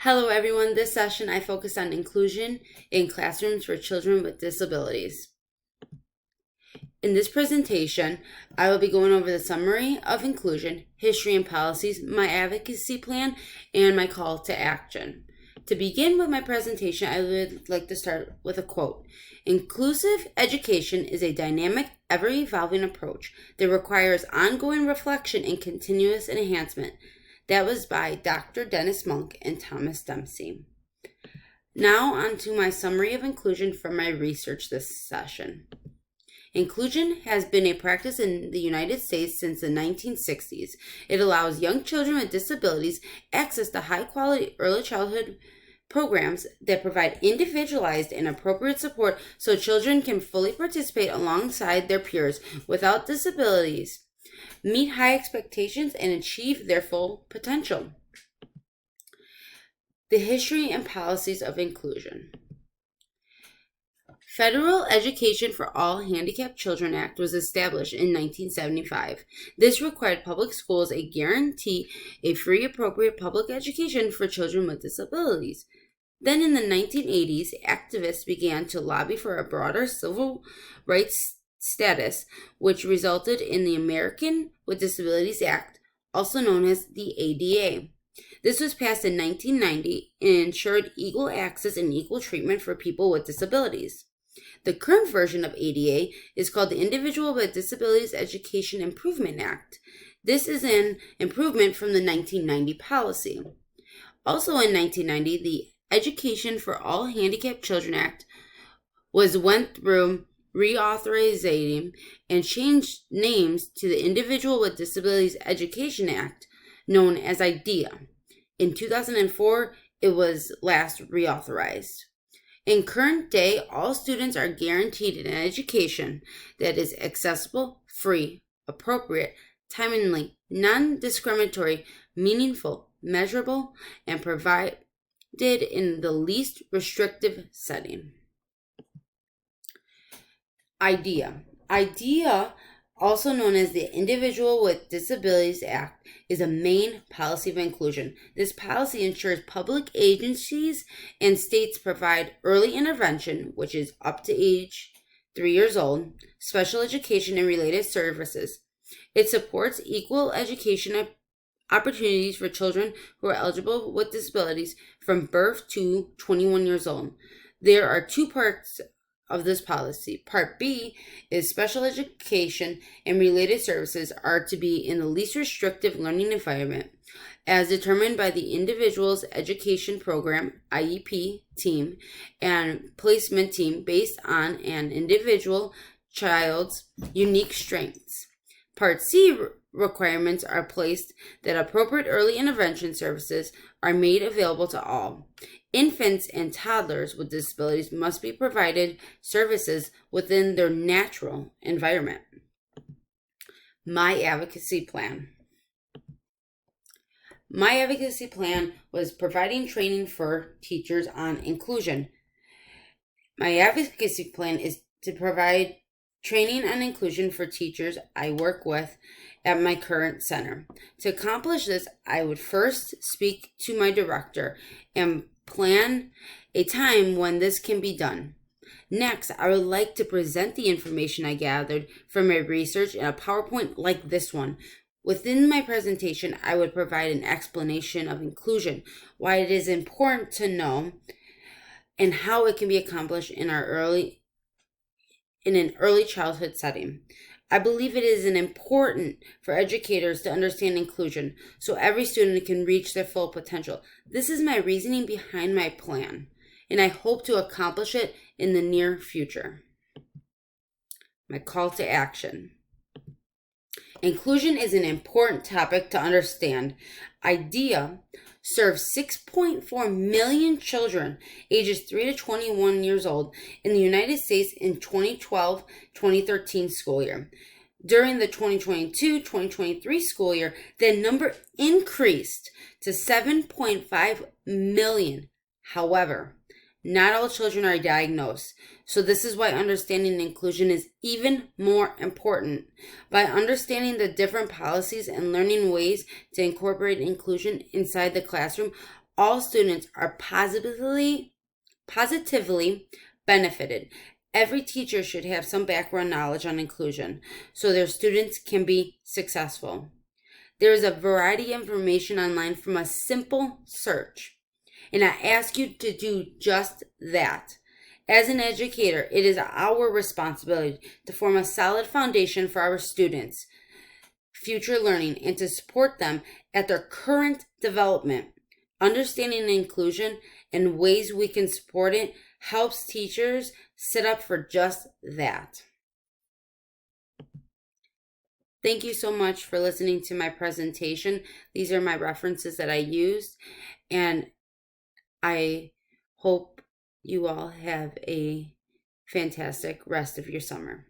Hello everyone, this session I focus on inclusion in classrooms for children with disabilities. In this presentation, I will be going over the summary of inclusion, history and policies, my advocacy plan, and my call to action. To begin with my presentation, I would like to start with a quote. Inclusive education is a dynamic, ever-evolving approach that requires ongoing reflection and continuous enhancement. That was by Dr. Dennis Monk and Thomas Dempsey. Now on to my summary of inclusion from my research this session. Inclusion has been a practice in the United States since the 1960s. It allows young children with disabilities access to high-quality early childhood programs that provide individualized and appropriate support so children can fully participate alongside their peers without disabilities, meet high expectations, and achieve their full potential. The history and policies of inclusion. Federal Education for All Handicapped Children Act was established in 1975. This required public schools to guarantee a free, appropriate public education for children with disabilities. Then in the 1980s, activists began to lobby for a broader civil rights status, which resulted in the American with Disabilities Act, also known as the ADA. This was passed in 1990 and ensured equal access and equal treatment for people with disabilities. The current version of ADA is called the Individual with Disabilities Education Improvement Act. This is an improvement from the 1990 policy. Also in 1990, the Education for All Handicapped Children Act went through reauthorizing and changed names to the Individual with Disabilities Education Act, known as IDEA. In 2004, it was last reauthorized. In current day, all students are guaranteed an education that is accessible, free, appropriate, timely, non-discriminatory, meaningful, measurable, and provided in the least restrictive setting. IDEA, also known as the Individual with Disabilities Act, is a main policy of inclusion. This policy ensures public agencies and states provide early intervention, which is up to age 3 years old, special education and related services. It supports equal education opportunities for children who are eligible with disabilities from birth to 21 years old. There are two parts of this policy. Part B is special education and related services are to be in the least restrictive learning environment as determined by the individual's education program, IEP team, and placement team based on an individual child's unique strengths. Part C requirements are placed that appropriate early intervention services are made available to all. Infants and toddlers with disabilities must be provided services within their natural environment. My advocacy plan. My advocacy plan was providing training for teachers on inclusion. My advocacy plan is to provide training on inclusion for teachers I work with at my current center. To accomplish this, I would first speak to my director and plan a time when this can be done. Next, I would like to present the information I gathered from my research in a PowerPoint like this one. Within my presentation, I would provide an explanation of inclusion, why it is important to know, and how it can be accomplished in an early childhood setting. I believe it is important for educators to understand inclusion so every student can reach their full potential. This is my reasoning behind my plan, and I hope to accomplish it in the near future. My call to action. Inclusion is an important topic to understand. IDEA serves 6.4 million children ages 3 to 21 years old in the United States in 2012-2013 school year. During the 2022-2023 school year, the number increased to 7.5 million. However, not all children are diagnosed, so this is why understanding inclusion is even more important. By understanding the different policies and learning ways to incorporate inclusion inside the classroom, all students are positively benefited. Every teacher should have some background knowledge on inclusion so their students can be successful. There is a variety of information online from a simple search, and I ask you to do just that. As an educator, it is our responsibility to form a solid foundation for our students' future learning and to support them at their current development. Understanding inclusion and ways we can support it helps teachers set up for just that. Thank you so much for listening to my presentation. These are my references that I used, and I hope you all have a fantastic rest of your summer.